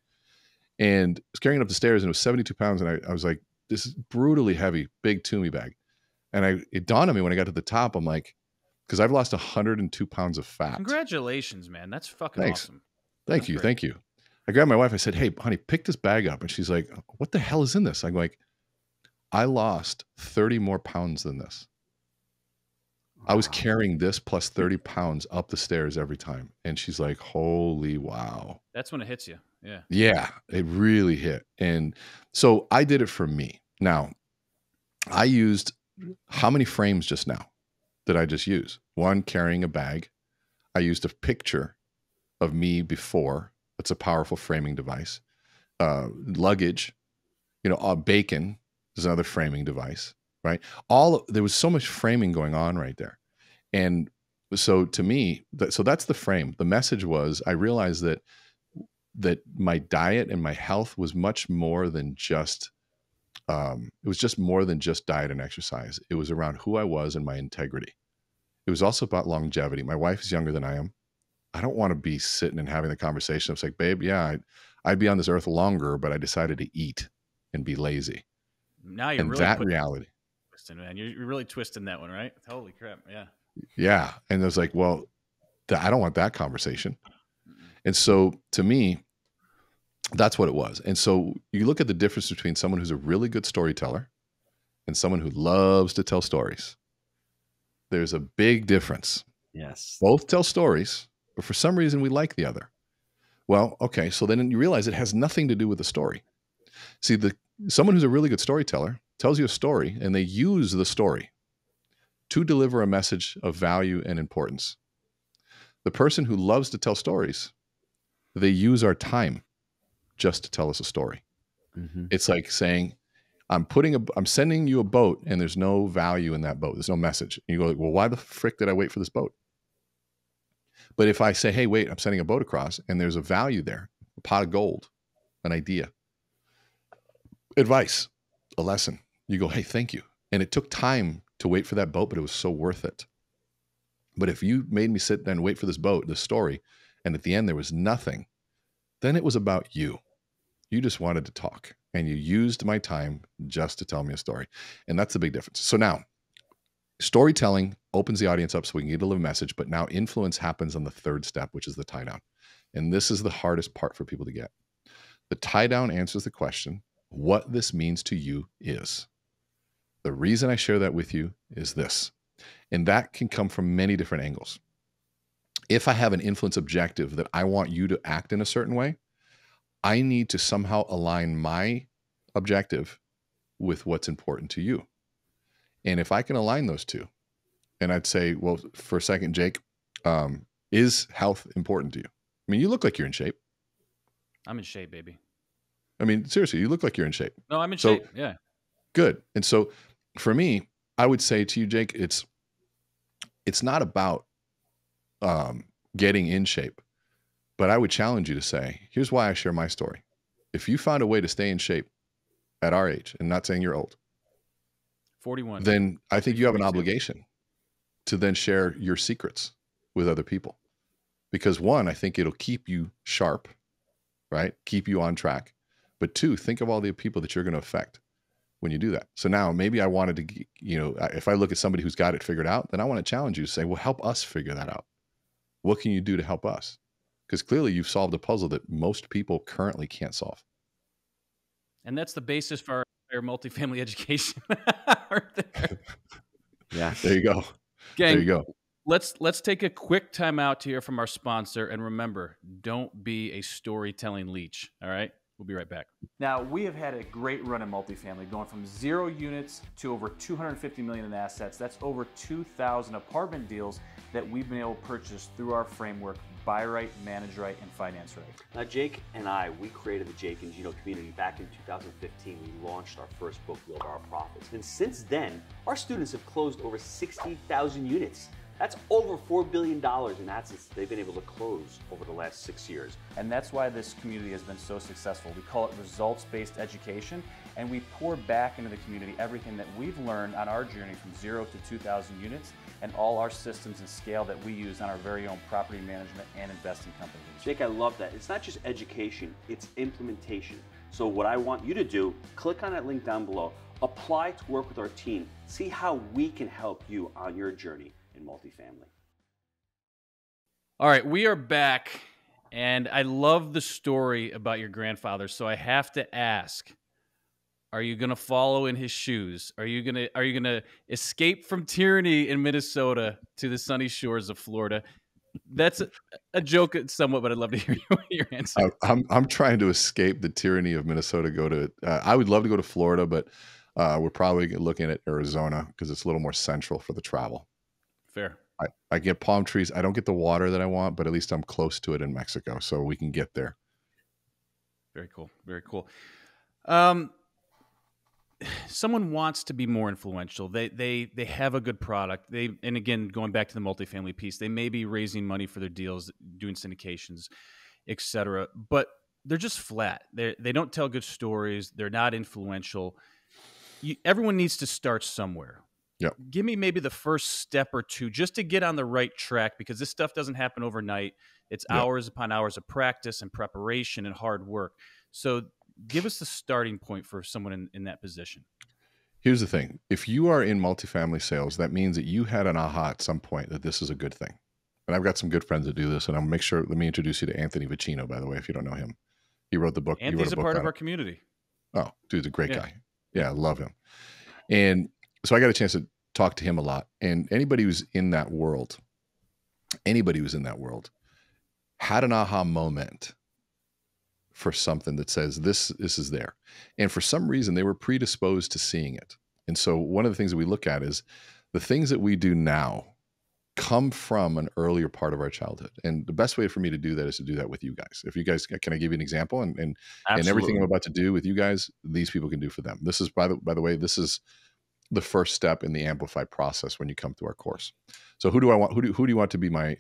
Speaker 3: And I was carrying it up the stairs and it was 72 pounds. And I was like, this is brutally heavy, big Toomey bag. And it dawned on me when I got to the top, I'm like, because I've lost 102 pounds of fat.
Speaker 1: Congratulations, man. That's fucking awesome.
Speaker 3: Thank you. Thank you. I grabbed my wife. I said, hey, honey, pick this bag up. And she's like, what the hell is in this? I'm like, I lost 30 more pounds than this. Wow. I was carrying this plus 30 pounds up the stairs every time. And she's like, holy wow.
Speaker 1: That's when it hits you. Yeah.
Speaker 3: Yeah, it really hit. And so I did it for me. Now, I used how many frames just now did I just use? One, carrying a bag. I used a picture of me before. That's a powerful framing device. Luggage, bacon is another framing device, right? There was so much framing going on right there. And so to me, so that's the frame. The message was, I realized that my diet and my health was much more than just, it was just more than just diet and exercise. It was around who I was and my integrity. It was also about longevity. My wife is younger than I am. I don't want to be sitting and having the conversation. It's like, babe, yeah, I'd be on this earth longer, but I decided to eat and be lazy.
Speaker 1: Now you're
Speaker 3: and
Speaker 1: really
Speaker 3: that reality.
Speaker 1: interesting, man. You're really twisting that one, right? Holy crap. Yeah.
Speaker 3: Yeah. And it was like, well, I don't want that conversation. And so to me, that's what it was. And so you look at the difference between someone who's a really good storyteller and someone who loves to tell stories. There's a big difference.
Speaker 2: Yes.
Speaker 3: Both tell stories, but for some reason we like the other. Well, okay, so then you realize it has nothing to do with the story. See, someone who's a really good storyteller tells you a story, and they use the story to deliver a message of value and importance. The person who loves to tell stories, they use our time just to tell us a story.
Speaker 2: Mm-hmm.
Speaker 3: It's like saying, I'm sending you a boat, and there's no value in that boat. There's no message. And you go, well, why the frick did I wait for this boat? But if I say, hey, wait, I'm sending a boat across, and there's a value there, a pot of gold, an idea, advice, a lesson, you go, hey, thank you. And it took time to wait for that boat, but it was so worth it. But if you made me sit there and wait for this boat, this story, and at the end there was nothing, then it was about you. You just wanted to talk, and you used my time just to tell me a story. And that's the big difference. So now, storytelling opens the audience up so we can get a little message, but now influence happens on the third step, which is the tie down. And this is the hardest part for people to get. The tie down answers the question, what this means to you is. The reason I share that with you is this. And that can come from many different angles. If I have an influence objective that I want you to act in a certain way, I need to somehow align my objective with what's important to you. And if I can align those two, and I'd say, well, for a second, Jake, is health important to you? I mean, you look like you're in shape.
Speaker 1: I'm in shape, baby.
Speaker 3: I mean, seriously, you look like you're in shape.
Speaker 1: No, I'm in shape. Yeah.
Speaker 3: Good. And so for me, I would say to you, Jake, it's not about getting in shape, but I would challenge you to say, here's why I share my story. If you found a way to stay in shape at our age, and not saying you're old,
Speaker 1: 41.
Speaker 3: then I think you have an
Speaker 1: 42.
Speaker 3: obligation to then share your secrets with other people. Because one, I think it'll keep you sharp, right? Keep you on track. But two, think of all the people that you're going to affect when you do that. So now maybe I wanted to, if I look at somebody who's got it figured out, then I want to challenge you to say, well, help us figure that out. What can you do to help us? Because clearly you've solved a puzzle that most people currently can't solve.
Speaker 1: And that's the basis for our multifamily education.
Speaker 2: Yeah.
Speaker 3: There you go.
Speaker 1: Gang,
Speaker 3: there you go.
Speaker 1: Let's take a quick time out to hear from our sponsor. And remember, don't be a storytelling leech. All right? We'll be right back. Now, we have had a great run in multifamily, going from 0 units to over $250 million in assets. That's over 2,000 apartment deals that we've been able to purchase through our framework, buy right, manage right, and finance right.
Speaker 2: Now, Jake and I, we created the Jake and Gino community back in 2015. We launched our first book, Build Our Profits. And since then, our students have closed over 60,000 units. That's over $4 billion in assets they've been able to close over the last 6 years.
Speaker 1: And that's why this community has been so successful. We call it results-based education, and we pour back into the community everything that we've learned on our journey from 0 to 2,000 units and all our systems and scale that we use on our very own property management and investing companies.
Speaker 2: Jake, I love that. It's not just education, it's implementation. So what I want you to do, click on that link down below, apply to work with our team, see how we can help you on your journey in multifamily.
Speaker 1: All right, we are back, and I love the story about your grandfather. So I have to ask, are you going to follow in his shoes? Are you going to escape from tyranny in Minnesota to the sunny shores of Florida? That's a joke somewhat, but I'd love to hear your answer.
Speaker 3: I'm trying to escape the tyranny of Minnesota. I would love to go to Florida, but we're probably looking at Arizona because it's a little more central for the travel.
Speaker 1: Fair.
Speaker 3: I get palm trees. I don't get the water that I want, but at least I'm close to it in Mexico, so we can get there.
Speaker 1: Very cool. Very cool. Someone wants to be more influential. They have a good product. And again, going back to the multifamily piece, they may be raising money for their deals, doing syndications, etc. But they're just flat. They don't tell good stories. They're not influential. Everyone needs to start somewhere.
Speaker 3: Yep.
Speaker 1: Give me maybe the first step or two just to get on the right track, because this stuff doesn't happen overnight. It's hours upon hours of practice and preparation and hard work. So give us the starting point for someone in that position.
Speaker 3: Here's the thing. If you are in multifamily sales, that means that you had an aha at some point that this is a good thing. And I've got some good friends that do this, and I'll make sure, let me introduce you to Anthony Vicino, by the way, if you don't know him. He wrote the book.
Speaker 1: Anthony's a part of our community.
Speaker 3: Oh, dude's a great guy. Yeah, I love him. And so I got a chance to talk to him a lot. And anybody who's in that world had an aha moment for something that says this is there. And for some reason, they were predisposed to seeing it. And so one of the things that we look at is the things that we do now come from an earlier part of our childhood. And the best way for me to do that is to do that with you guys. If you guys, can I give you an example? And everything I'm about to do with you guys, these people can do for them. This is, by the way, this is the first step in the Amplify process when you come to our course. So who do I want? Who do you want to be my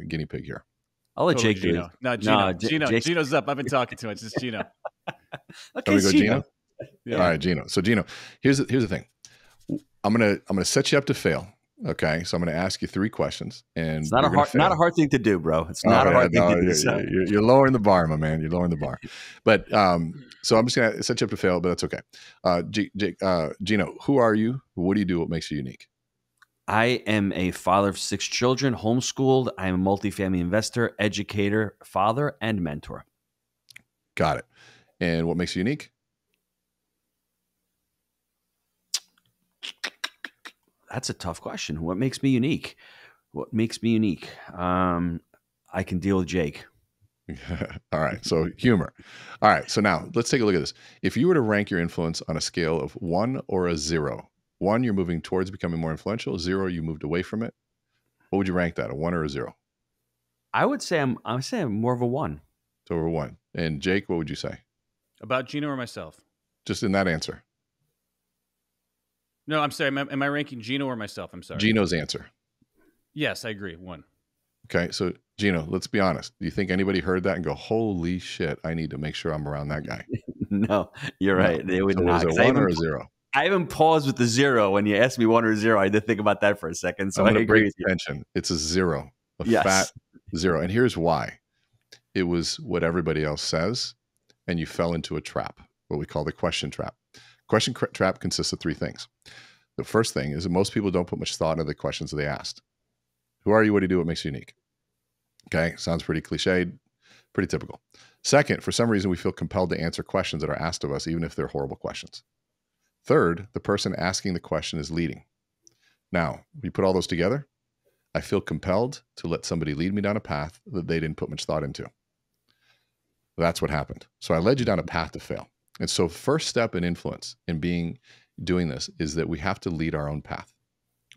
Speaker 3: guinea pig here?
Speaker 2: I'll let Jake do it.
Speaker 1: No, Gino. Gino's up. I've been talking too much. It's Gino.
Speaker 3: Okay, we go Gino. Yeah. All right, Gino. So Gino, here's the thing. I'm gonna set you up to fail. Okay, so I'm going to ask you 3 questions, and
Speaker 2: it's not a hard thing to do, bro. It's not a hard thing to do. So.
Speaker 3: You're lowering the bar, my man. You're lowering the bar. But so I'm just going to set you up to fail, but that's okay. Gino, who are you? What do you do? What makes you unique?
Speaker 2: I am a father of 6 children, homeschooled. I am a multifamily investor, educator, father, and mentor.
Speaker 3: Got it. And what makes you unique?
Speaker 2: That's a tough question. What makes me unique? I can deal with Jake.
Speaker 3: All right. So humor. All right. So now let's take a look at this. If you were to rank your influence on a scale of 1 or a 0, 1, you're moving towards becoming more influential. 0, you moved away from it. What would you rank that? A 1 or a 0?
Speaker 2: I would say I'm more of a 1.
Speaker 3: So we're 1. And Jake, what would you say?
Speaker 1: About Gino or myself?
Speaker 3: Just in that answer.
Speaker 1: No, I'm sorry. Am I ranking Gino or myself? I'm sorry.
Speaker 3: Gino's answer.
Speaker 1: Yes, I agree. 1.
Speaker 3: Okay. So Gino, let's be honest. Do you think anybody heard that and go, holy shit, I need to make sure I'm around that guy?
Speaker 2: No, you're right. They would not.
Speaker 3: Was it 1 or a 0?
Speaker 2: I even paused with the 0 when you asked me 1 or 0. I did think about that for a second. So I agree with you.
Speaker 3: Attention. It's a 0, fat 0. And here's why. It was what everybody else says, and you fell into a trap, what we call the question trap. Question trap consists of 3 things. The first thing is that most people don't put much thought into the questions that they asked. Who are you? What do you do? What makes you unique? Okay. Sounds pretty cliched, pretty typical. Second, for some reason, we feel compelled to answer questions that are asked of us, even if they're horrible questions. Third, the person asking the question is leading. Now, we put all those together. I feel compelled to let somebody lead me down a path that they didn't put much thought into. That's what happened. So I led you down a path to fail. And so first step in influence in doing this is that we have to lead our own path.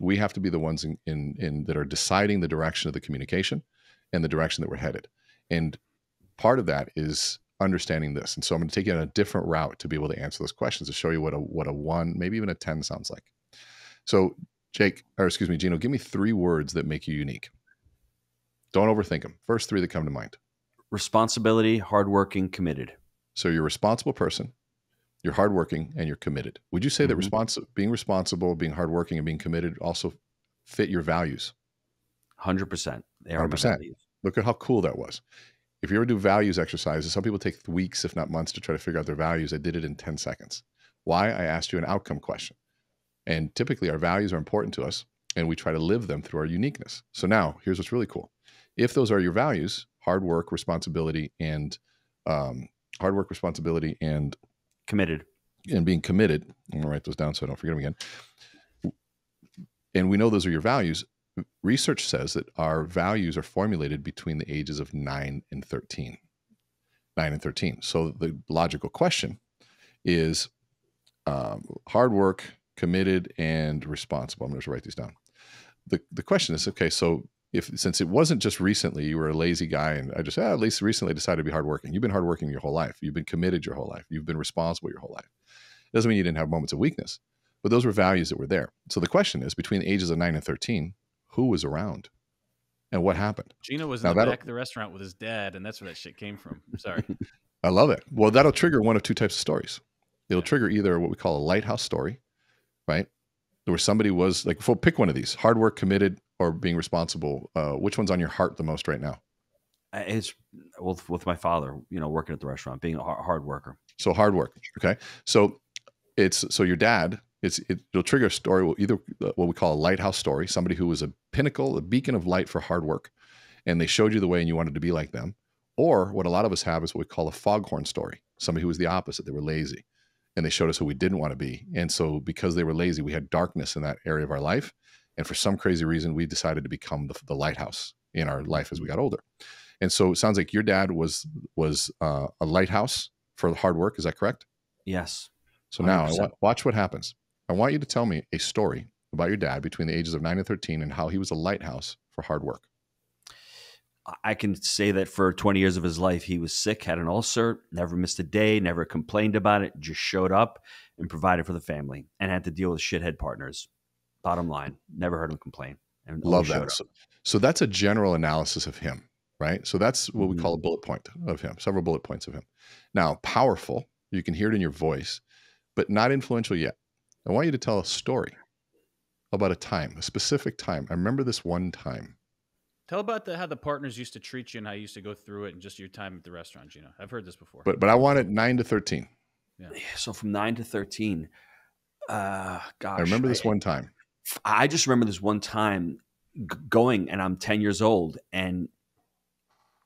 Speaker 3: We have to be the ones in that are deciding the direction of the communication and the direction that we're headed. And part of that is understanding this. And so I'm going to take you on a different route to be able to answer those questions, to show you what a 1, maybe even a 10 sounds like. So Gino, give me 3 words that make you unique. Don't overthink them. First 3 that come to mind.
Speaker 2: Responsibility, hardworking, committed.
Speaker 3: So you're a responsible person, you're hardworking, and you're committed. Would you say that being responsible, being hardworking, and being committed also fit your values?
Speaker 2: 100%. They are 100%. My values.
Speaker 3: Look at how cool that was. If you ever do values exercises, some people take weeks, if not months, to try to figure out their values. I did it in 10 seconds. Why? I asked you an outcome question. And typically our values are important to us, and we try to live them through our uniqueness. So now here's what's really cool. If those are your values, hard work, responsibility, and
Speaker 2: committed,
Speaker 3: and being committed. I'm gonna write those down so I don't forget them again. And we know those are your values. Research says that our values are formulated between the ages of 9 and 13. 9 and 13. So the logical question is hard work, committed, and responsible. I'm going to write these down. The question is, okay, so since it wasn't just recently you were a lazy guy and I just at least recently decided to be hardworking. You've been hardworking your whole life. You've been committed your whole life. You've been responsible your whole life. It doesn't mean you didn't have moments of weakness, but those were values that were there. So the question is, between the ages of 9 and 13, who was around and what happened?
Speaker 1: Gino was in the back of the restaurant with his dad, and that's where that shit came from. Sorry.
Speaker 3: I love it. Well, that'll trigger one of 2 types of stories. It'll trigger either what we call a lighthouse story, right? Where somebody was like, pick one of these: hard work, committed, or being responsible. Which one's on your heart the most right now?
Speaker 2: It's with my father, working at the restaurant, being a hard worker.
Speaker 3: So hard work. Okay. So your dad It'll trigger a story, either what we call a lighthouse story, somebody who was a pinnacle, a beacon of light for hard work, and they showed you the way and you wanted to be like them. Or what a lot of us have is what we call a foghorn story, somebody who was the opposite. They were lazy and they showed us who we didn't want to be. And so because they were lazy, we had darkness in that area of our life. And for some crazy reason, we decided to become the lighthouse in our life as we got older. And so it sounds like your dad was a lighthouse for hard work. Is that correct?
Speaker 2: Yes.
Speaker 3: So now watch what happens. I want you to tell me a story about your dad between the ages of 9 and 13 and how he was a lighthouse for hard work.
Speaker 2: I can say that for 20 years of his life, he was sick, had an ulcer, never missed a day, never complained about it, just showed up and provided for the family and had to deal with shithead partners. Bottom line, never heard him complain. And
Speaker 3: love that. So that's a general analysis of him, right? So that's what we call a bullet point of him, several bullet points of him. Now, powerful, you can hear it in your voice, but not influential yet. I want you to tell a story about a time, a specific time. I remember this one time.
Speaker 1: Tell about how the partners used to treat you and how you used to go through it and just your time at the restaurant, Gino. I've heard this before.
Speaker 3: But I want it 9 to 13.
Speaker 2: Yeah. So from 9 to 13, gosh.
Speaker 3: I remember this one time.
Speaker 2: I just remember this one time going, and I'm 10 years old and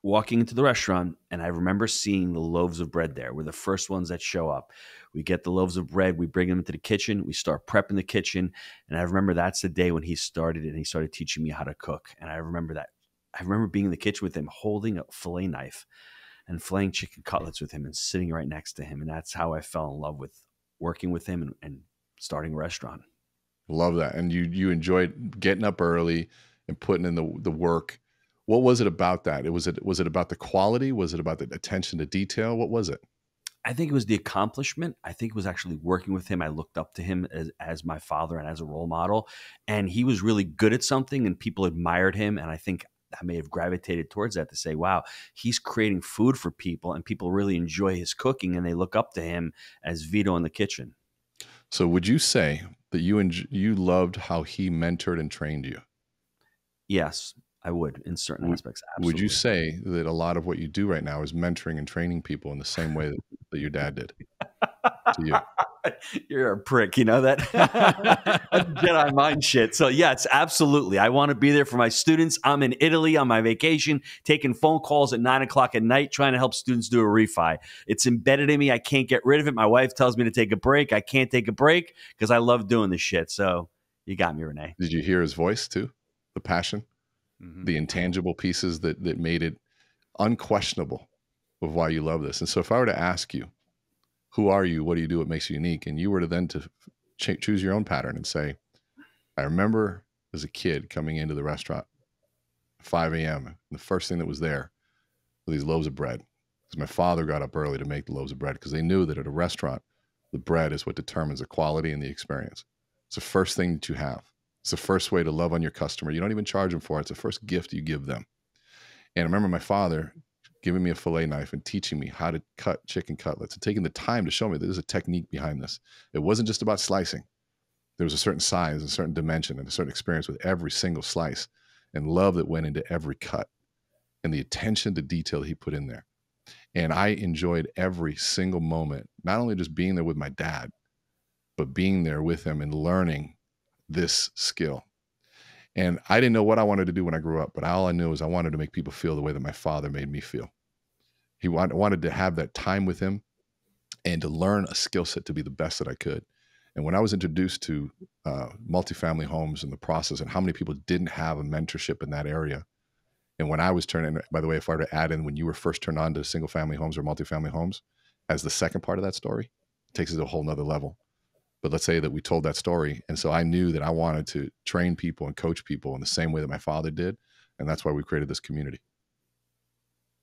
Speaker 2: walking into the restaurant, and I remember seeing the loaves of bread there. We're the first ones that show up. We get the loaves of bread. We bring them into the kitchen. We start prepping the kitchen. And I remember that's the day when he started it, and he started teaching me how to cook. And I remember that. I remember being in the kitchen with him, holding a fillet knife and filleting chicken cutlets with him and sitting right next to him. And that's how I fell in love with working with him and starting a restaurant.
Speaker 3: Love that. And you enjoyed getting up early and putting in the work. What was it about that? Was it about the quality? Was it about the attention to detail? What was it?
Speaker 2: I think it was the accomplishment. I think it was actually working with him. I looked up to him as my father and as a role model. And he was really good at something and people admired him. And I think I may have gravitated towards that to say, wow, he's creating food for people and people really enjoy his cooking and they look up to him as Vito in the kitchen.
Speaker 3: So would you say that you loved how he mentored and trained you?
Speaker 2: Yes, I would in certain aspects. Absolutely.
Speaker 3: Would you say that a lot of what you do right now is mentoring and training people in the same way that your dad did to you?
Speaker 2: You're a prick, you know that? That's Jedi mind shit. So yes, absolutely. I want to be there for my students. I'm in Italy on my vacation, taking phone calls at 9 o'clock at night, trying to help students do a refi. It's embedded in me. I can't get rid of it. My wife tells me to take a break. I can't take a break because I love doing this shit. So you got me, Renee.
Speaker 3: Did you hear his voice too? The passion, the intangible pieces that made it unquestionable of why you love this. And so if I were to ask you, who are you? What do you do? What makes you unique? And you were to then choose your own pattern and say, I remember as a kid coming into the restaurant at 5 a.m. And the first thing that was there were these loaves of bread. Because my father got up early to make the loaves of bread because they knew that at a restaurant, the bread is what determines the quality and the experience. It's the first thing that you have. It's the first way to love on your customer. You don't even charge them for it. It's the first gift you give them. And I remember my father giving me a fillet knife and teaching me how to cut chicken cutlets and taking the time to show me that there's a technique behind this. It wasn't just about slicing. There was a certain size, a certain dimension, and a certain experience with every single slice and love that went into every cut and the attention to detail he put in there. And I enjoyed every single moment, not only just being there with my dad, but being there with him and learning this skill. And I didn't know what I wanted to do when I grew up, but all I knew was I wanted to make people feel the way that my father made me feel. He wanted to have that time with him and to learn a skill set to be the best that I could. And when I was introduced to multifamily homes and the process and how many people didn't have a mentorship in that area. And when I was turning, by the way, if I were to add in when you were first turned on to single family homes or multifamily homes as the second part of that story, it takes it to a whole nother level. But let's say that we told that story. And so I knew that I wanted to train people and coach people in the same way that my father did. And that's why we created this community.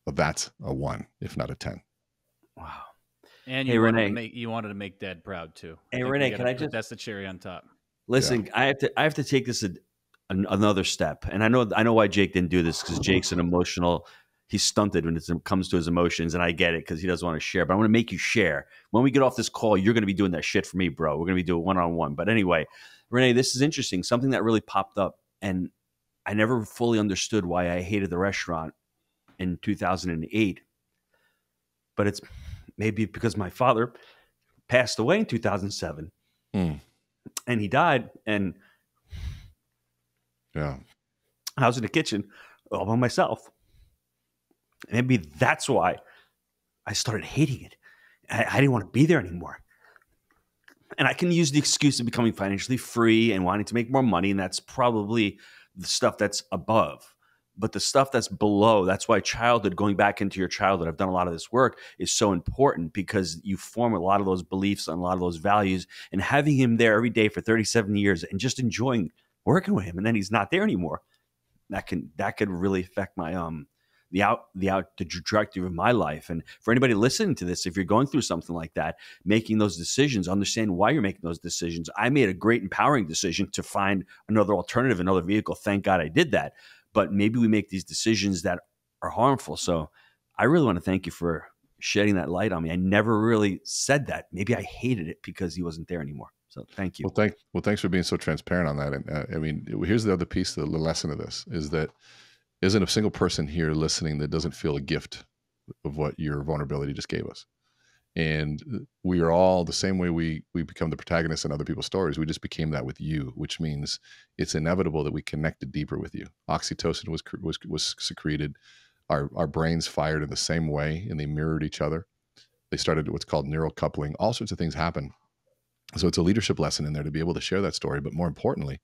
Speaker 3: But that's a 1, if not a 10.
Speaker 2: Wow.
Speaker 1: And you wanted to make Dad proud too.
Speaker 2: Hey, Renee,
Speaker 1: that's the cherry on top.
Speaker 2: Listen, yeah. I have to take this another step. And I know why Jake didn't do this because Jake's he's stunted when it comes to his emotions, and I get it because he doesn't want to share. But I want to make you share. When we get off this call, you're going to be doing that shit for me, bro. We're going to be doing one-on-one. But anyway, Renee, this is interesting. Something that really popped up, and I never fully understood why I hated the restaurant in 2008. But it's maybe because my father passed away in 2007. And he died, and
Speaker 3: Yeah.
Speaker 2: I was in the kitchen all by myself. Maybe that's why I started hating it. I didn't want to be there anymore. And I can use the excuse of becoming financially free and wanting to make more money, and that's probably the stuff that's above. But the stuff that's below, that's why childhood, going back into your childhood, I've done a lot of this work, is so important, because you form a lot of those beliefs and a lot of those values. And having him there every day for 37 years and just enjoying working with him, and then he's not there anymore, that could really affect my the trajectory of my life. And for anybody listening to this, if you're going through something like that, making those decisions, understand why you're making those decisions. I made a great empowering decision to find another alternative, another vehicle. Thank God I did that. But maybe we make these decisions that are harmful. So I really want to thank you for shedding that light on me. I never really said that. Maybe I hated it because he wasn't there anymore. So thank you.
Speaker 3: Well, thanks for being so transparent on that. And I mean, here's the other piece, the lesson of this is that isn't a single person here listening that doesn't feel a gift of what your vulnerability just gave us. And we are all the same way we become the protagonists in other people's stories. We just became that with you, which means it's inevitable that we connected deeper with you. Oxytocin was secreted. Our brains fired in the same way, and they mirrored each other. They started what's called neural coupling. All sorts of things happen. So it's a leadership lesson in there to be able to share that story. But more importantly,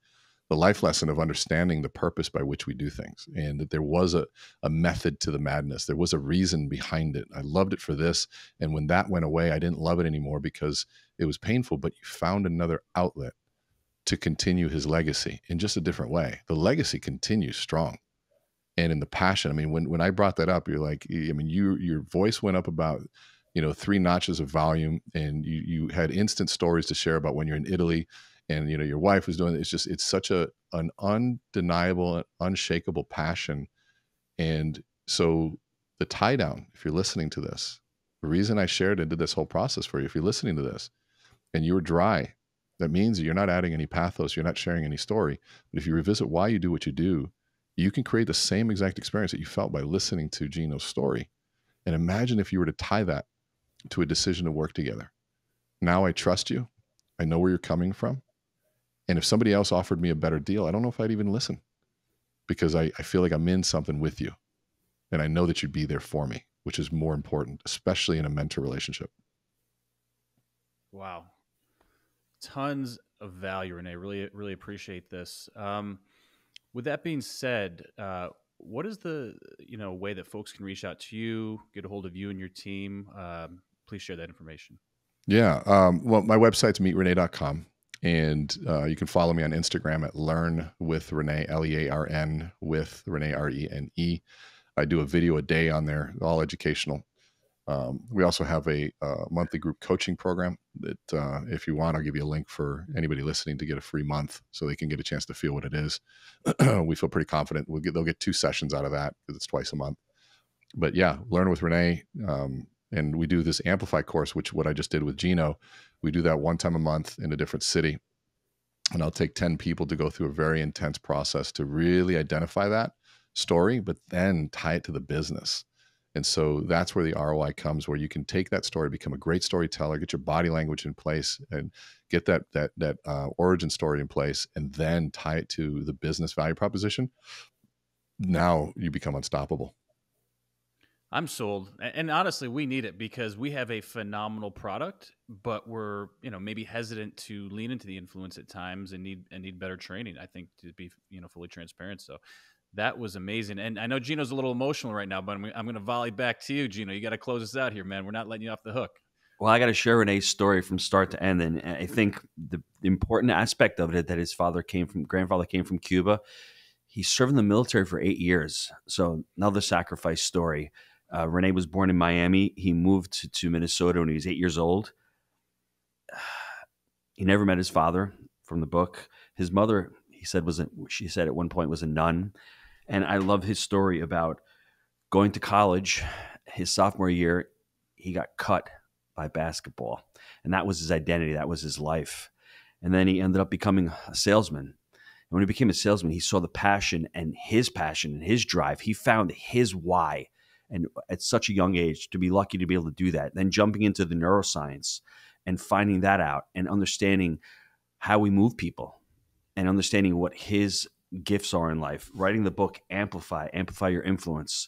Speaker 3: the life lesson of understanding the purpose by which we do things, and that there was a method to the madness. There was a reason behind it. I loved it for this. And when that went away, I didn't love it anymore because it was painful, but you found another outlet to continue his legacy in just a different way. The legacy continues strong. And in the passion, I mean, when I brought that up, you're like, I mean, your voice went up about, 3 notches of volume, and you had instant stories to share about when you're in Italy, and your wife was doing it. It's such an undeniable, unshakable passion. And so the Tiedown, if you're listening to this, the reason I shared and did this whole process for you, if you're listening to this and you were dry, that means that you're not adding any pathos, you're not sharing any story. But if you revisit why you do what you do, you can create the same exact experience that you felt by listening to Gino's story. And imagine if you were to tie that to a decision to work together. Now I trust you. I know where you're coming from. And if somebody else offered me a better deal, I don't know if I'd even listen, because I feel like I'm in something with you. And I know that you'd be there for me, which is more important, especially in a mentor relationship.
Speaker 1: Wow. Tons of value, René. Really, really appreciate this. With that being said, what is the way that folks can reach out to you, get a hold of you and your team? Please share that information.
Speaker 3: Yeah. Well, my website's meetrene.com. And you can follow me on Instagram at Learn with René, LEARN with René, RENE. I do a video a day on there, all educational. We also have a monthly group coaching program that if you want, I'll give you a link for anybody listening to get a free month so they can get a chance to feel what it is. We feel pretty confident they'll get 2 sessions out of that because it's twice a month. But yeah, Learn with René. And we do this Amplify course, which what I just did with Gino, we do that 1 time a month in a different city. And I'll take 10 people to go through a very intense process to really identify that story, but then tie it to the business. And so that's where the ROI comes, where you can take that story, become a great storyteller, get your body language in place, and get that origin story in place, and then tie it to the business value proposition. Now you become unstoppable.
Speaker 1: I'm sold. And honestly, we need it because we have a phenomenal product, but we're, maybe hesitant to lean into the influence at times and need better training, I think, to be, fully transparent. So that was amazing. And I know Gino's a little emotional right now, but I'm going to volley back to you, Gino. You got to close us out here, man. We're not letting you off the hook.
Speaker 2: Well, I got to share René's story from start to end. And I think the important aspect of it that his grandfather came from Cuba. He served in the military for 8 years. So another sacrifice story. René was born in Miami. He moved to Minnesota when he was 8 years old. He never met his father from the book. His mother, she said at one point was a nun. And I love his story about going to college. His sophomore year, he got cut by basketball. And that was his identity. That was his life. And then he ended up becoming a salesman. And when he became a salesman, he saw the passion and his drive. He found his why. And at such a young age, to be lucky to be able to do that, then jumping into the neuroscience and finding that out and understanding how we move people and understanding what his gifts are in life. Writing the book Amplify Your Influence,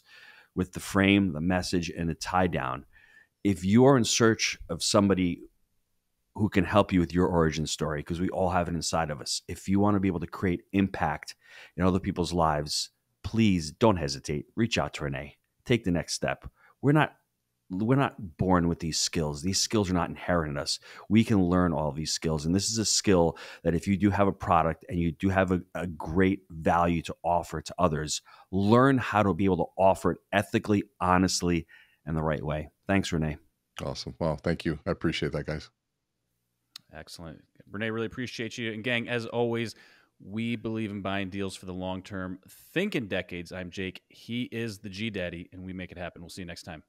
Speaker 2: with the frame, the message, and the Tiedown. If you're in search of somebody who can help you with your origin story, because we all have it inside of us, if you want to be able to create impact in other people's lives, please don't hesitate. Reach out to René. Take the next step. We're not born with these skills. These skills are not inherent in us. We can learn all of these skills. And this is a skill that if you do have a product and you do have a great value to offer to others, learn how to be able to offer it ethically, honestly, and the right way. Thanks, René.
Speaker 3: Awesome. Well, thank you. I appreciate that, guys.
Speaker 1: Excellent. René, really appreciate you. And gang, as always, we believe in buying deals for the long term. Think in decades. I'm Jake. He is the G Daddy, and we make it happen. We'll see you next time.